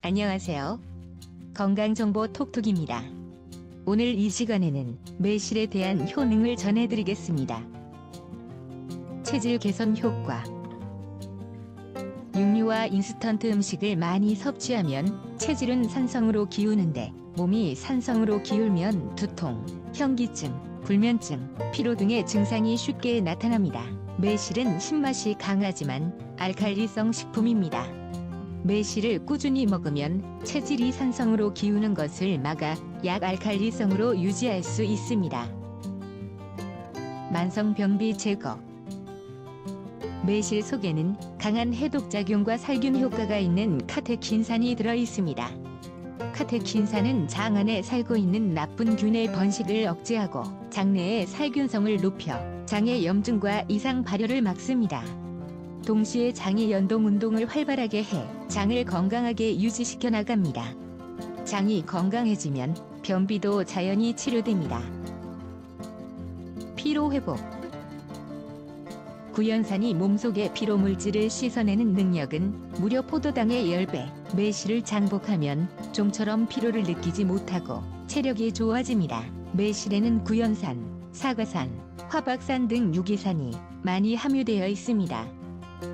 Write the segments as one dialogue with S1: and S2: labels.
S1: 안녕하세요. 건강정보 톡톡입니다. 오늘 이 시간에는 매실에 대한 효능을 전해드리겠습니다. 체질 개선 효과. 육류와 인스턴트 음식을 많이 섭취하면 체질은 산성으로 기우는데 몸이 산성으로 기울면 두통, 현기증, 불면증, 피로 등의 증상이 쉽게 나타납니다. 매실은 신맛이 강하지만 알칼리성 식품입니다. 매실을 꾸준히 먹으면 체질이 산성으로 기우는 것을 막아 약알칼리성으로 유지할 수 있습니다. 만성병비 제거. 매실 속에는 강한 해독작용과 살균 효과가 있는 카테킨산이 들어있습니다. 카테킨산은 장 안에 살고 있는 나쁜 균의 번식을 억제하고 장내의 살균성을 높여 장의 염증과 이상 발열을 막습니다. 동시에 장이 연동 운동을 활발하게 해 장을 건강하게 유지시켜 나갑니다. 장이 건강해지면 변비도 자연히 치료됩니다. 피로 회복. 구연산이 몸속의 피로 물질을 씻어내는 능력은 무려 포도당의 10배. 매실을 장복하면 좀처럼 피로를 느끼지 못하고 체력이 좋아집니다. 매실에는 구연산, 사과산, 화박산 등 유기산이 많이 함유되어 있습니다.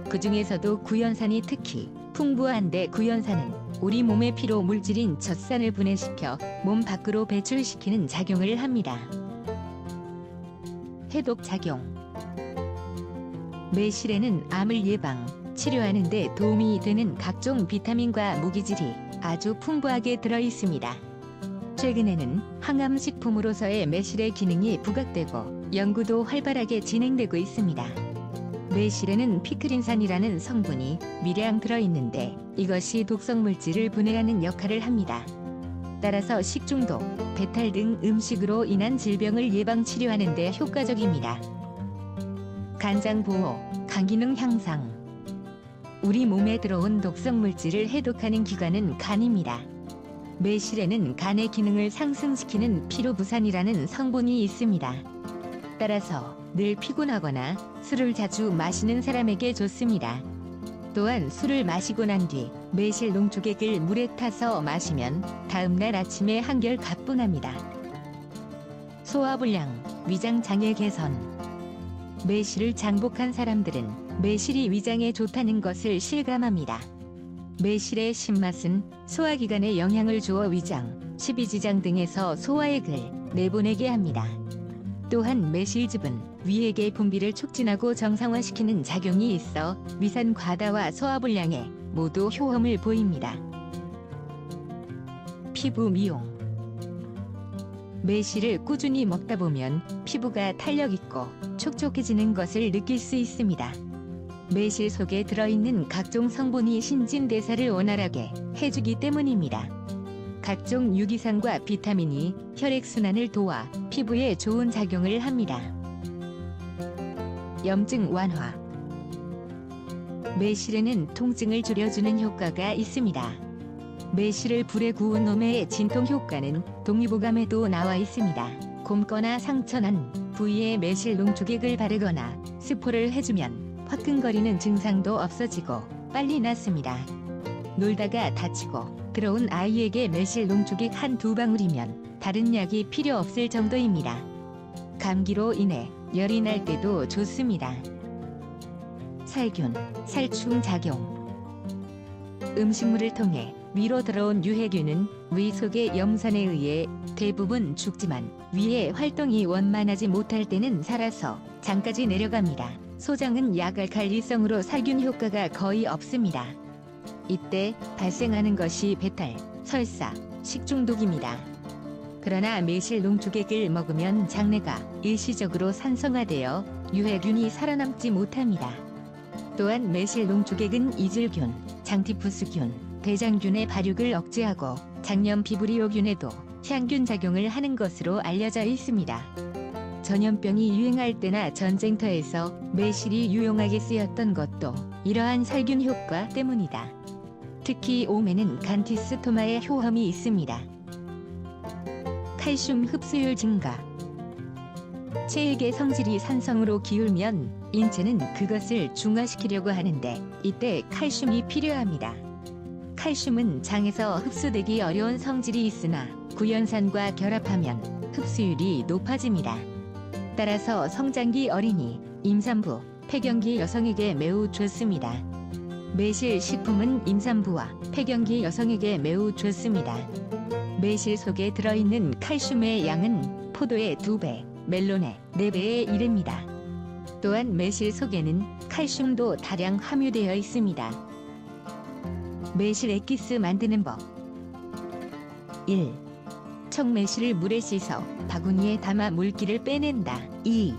S1: 그 중에서도 구연산이 특히 풍부한데 구연산은 우리 몸의 피로 물질인 젖산을 분해시켜 몸 밖으로 배출시키는 작용을 합니다. 해독 작용. 매실에는 암을 예방, 치료하는 데 도움이 되는 각종 비타민과 무기질이 아주 풍부하게 들어 있습니다. 최근에는 항암식품으로서의 매실의 기능이 부각되고 연구도 활발하게 진행되고 있습니다. 매실에는 피크린산이라는 성분이 미량 들어있는데 이것이 독성물질을 분해하는 역할을 합니다. 따라서 식중독, 배탈 등 음식으로 인한 질병을 예방 치료하는 데 효과적입니다. 간장 보호, 간 기능 향상. 우리 몸에 들어온 독성물질을 해독하는 기관은 간입니다. 매실에는 간의 기능을 상승시키는 피로부산이라는 성분이 있습니다. 따라서 늘 피곤하거나 술을 자주 마시는 사람에게 좋습니다. 또한 술을 마시고 난 뒤 매실 농축액을 물에 타서 마시면 다음날 아침에 한결 가뿐합니다. 소화불량, 위장장애 개선. 매실을 장복한 사람들은 매실이 위장에 좋다는 것을 실감합니다. 매실의 신맛은 소화기관에 영향을 주어 위장, 십이지장 등에서 소화액을 내보내게 합니다. 또한 매실즙은 위액의 분비를 촉진하고 정상화시키는 작용이 있어 위산 과다와 소화불량에 모두 효험을 보입니다. 피부 미용. 매실을 꾸준히 먹다 보면 피부가 탄력있고 촉촉해지는 것을 느낄 수 있습니다. 매실 속에 들어있는 각종 성분이 신진대사를 원활하게 해주기 때문입니다. 각종 유기산과 비타민이 혈액순환을 도와 피부에 좋은 작용을 합니다. 염증 완화. 매실에는 통증을 줄여주는 효과가 있습니다. 매실을 불에 구운 놈의 진통 효과는 동의보감에도 나와 있습니다. 곪거나 상처난 부위에 매실 농축액을 바르거나 스포를 해주면 화끈거리는 증상도 없어지고 빨리 낫습니다. 놀다가 다치고 들어온 아이에게 매실 농축액 한두 방울이면 다른 약이 필요 없을 정도입니다. 감기로 인해 열이 날 때도 좋습니다. 살균, 살충 작용. 음식물을 통해 위로 들어온 유해균은 위 속의 염산에 의해 대부분 죽지만 위의 활동이 원만하지 못할 때는 살아서 장까지 내려갑니다. 소장은 약알칼리성으로 살균 효과가 거의 없습니다. 이때 발생하는 것이 배탈, 설사, 식중독입니다. 그러나 매실 농축액을 먹으면 장내가 일시적으로 산성화되어 유해균이 살아남지 못합니다. 또한 매실 농축액은 이질균, 장티푸스균, 대장균의 발육을 억제하고 장염 비브리오균에도 향균 작용을 하는 것으로 알려져 있습니다. 전염병이 유행할 때나 전쟁터에서 매실이 유용하게 쓰였던 것도 이러한 살균 효과 때문이다. 특히 옴에는 간티스토마의 효험이 있습니다. 칼슘 흡수율 증가. 체액의 성질이 산성으로 기울면 인체는 그것을 중화시키려고 하는데 이때 칼슘이 필요합니다. 칼슘은 장에서 흡수되기 어려운 성질이 있으나 구연산과 결합하면 흡수율이 높아집니다. 따라서 성장기 어린이, 임산부, 폐경기 여성에게 매우 좋습니다. 매실 식품은 임산부와 폐경기 여성에게 매우 좋습니다. 매실 속에 들어있는 칼슘의 양은 포도의 2배, 멜론의 4배에 이릅니다. 또한 매실 속에는 칼슘도 다량 함유되어 있습니다. 매실 액기스 만드는 법. 1. 청매실을 물에 씻어 바구니에 담아 물기를 빼낸다. 2.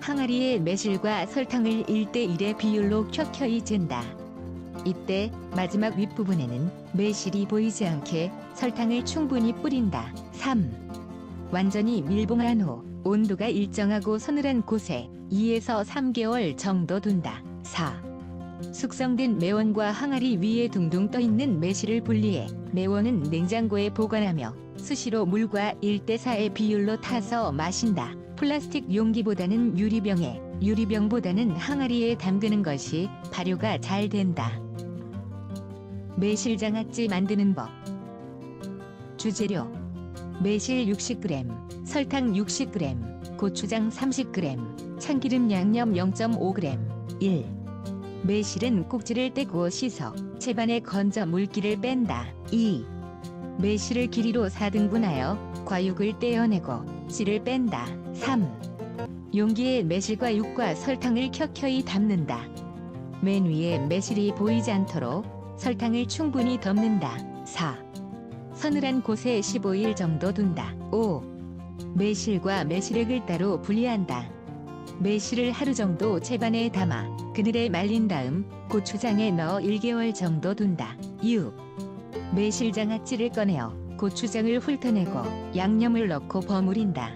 S1: 항아리에 매실과 설탕을 1:1의 비율로 켜켜이 잰다. 이때 마지막 윗부분에는 매실이 보이지 않게 설탕을 충분히 뿌린다. 3. 완전히 밀봉한 후 온도가 일정하고 서늘한 곳에 2에서 3개월 정도 둔다. 4. 숙성된 매원과 항아리 위에 둥둥 떠있는 매실을 분리해 매원은 냉장고에 보관하며 수시로 물과 1:4의 비율로 타서 마신다. 플라스틱 용기보다는 유리병에, 유리병보다는 항아리에 담그는 것이 발효가 잘 된다. 매실장아찌 만드는 법. 주재료: 매실 60g, 설탕 60g, 고추장 30g, 참기름 양념 0.5g. 1. 매실은 꼭지를 떼고 씻어 채반에 건져 물기를 뺀다. 2. 매실을 길이로 4등분하여 과육을 떼어내고 씨를 뺀다. 3. 용기에 매실과 육과 설탕을 켜켜이 담는다. 맨 위에 매실이 보이지 않도록 설탕을 충분히 덮는다. 4. 서늘한 곳에 15일 정도 둔다. 5. 매실과 매실액을 따로 분리한다. 매실을 하루 정도 채반에 담아 그늘에 말린 다음 고추장에 넣어 1개월 정도 둔다. 6. 매실장아찌를 꺼내어 고추장을 훑어내고 양념을 넣고 버무린다.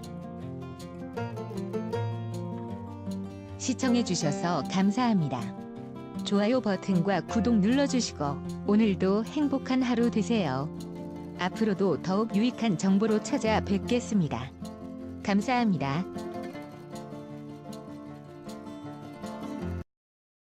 S1: 시청해주셔서 감사합니다. 좋아요 버튼과 구독 눌러주시고 오늘도 행복한 하루 되세요. 앞으로도 더욱 유익한 정보로 찾아뵙겠습니다. 감사합니다.